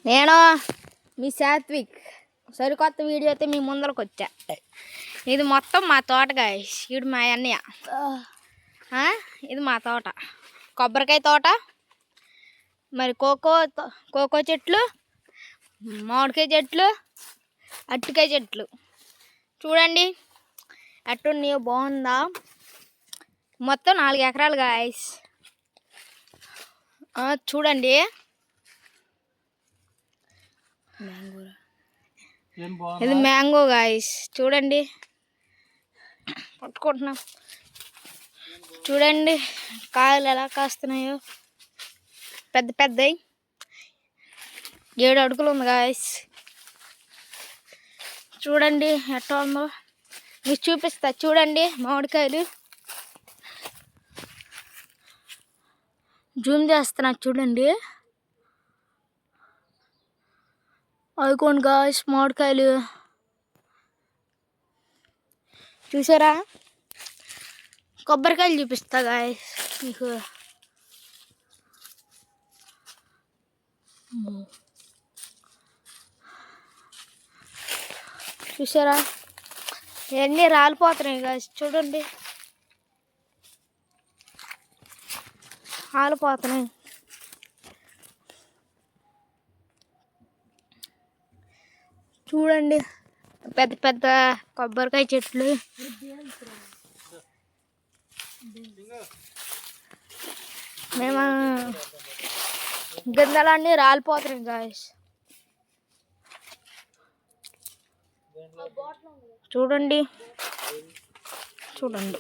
నేను మీ సాత్విక్ సరికొత్త వీడియో అయితే మీ ముందరకు వచ్చా. ఇది మొత్తం మా తోట గాయ్స్. ఇది మా అన్నయ్య. ఇది మా తోట, కొబ్బరికాయ తోట, మరి కోకో చెట్లు, మామిడికాయ చెట్లు, అరటికాయ చెట్లు. చూడండి ఎట్టున్నాయో, బాగుందా? మొత్తం 4 ఎకరాలు గాయ్స్. చూడండి ఇది మ్యాంగో గాయ్స్. చూడండి పట్టుకుంటున్నాం. చూడండి కాయలు ఎలా కాస్తున్నాయో, పెద్ద పెద్దవి. 7 అడుగులు ఉంది గాయ్స్. చూడండి ఎట్లా ఉందో మీకు చూపిస్తా. చూడండి మామిడికాయలు జూమ్ చేస్తున్నా. చూడండి అయిపోండి గాయ్స్ మామిడికాయలు చూసారా? కొబ్బరికాయలు చూపిస్తా గాయ్స్ మీకు. చూసారా ఇవన్నీ రాలిపోతున్నాయి గాయ్స్. చూడండి రాలిపోతున్నాయి. చూడండి పెద్ద పెద్ద కొబ్బరికాయ చెట్లు. మేము గింజలన్నీ రాలిపోతున్నాయి గాయ్స్. చూడండి చూడండి.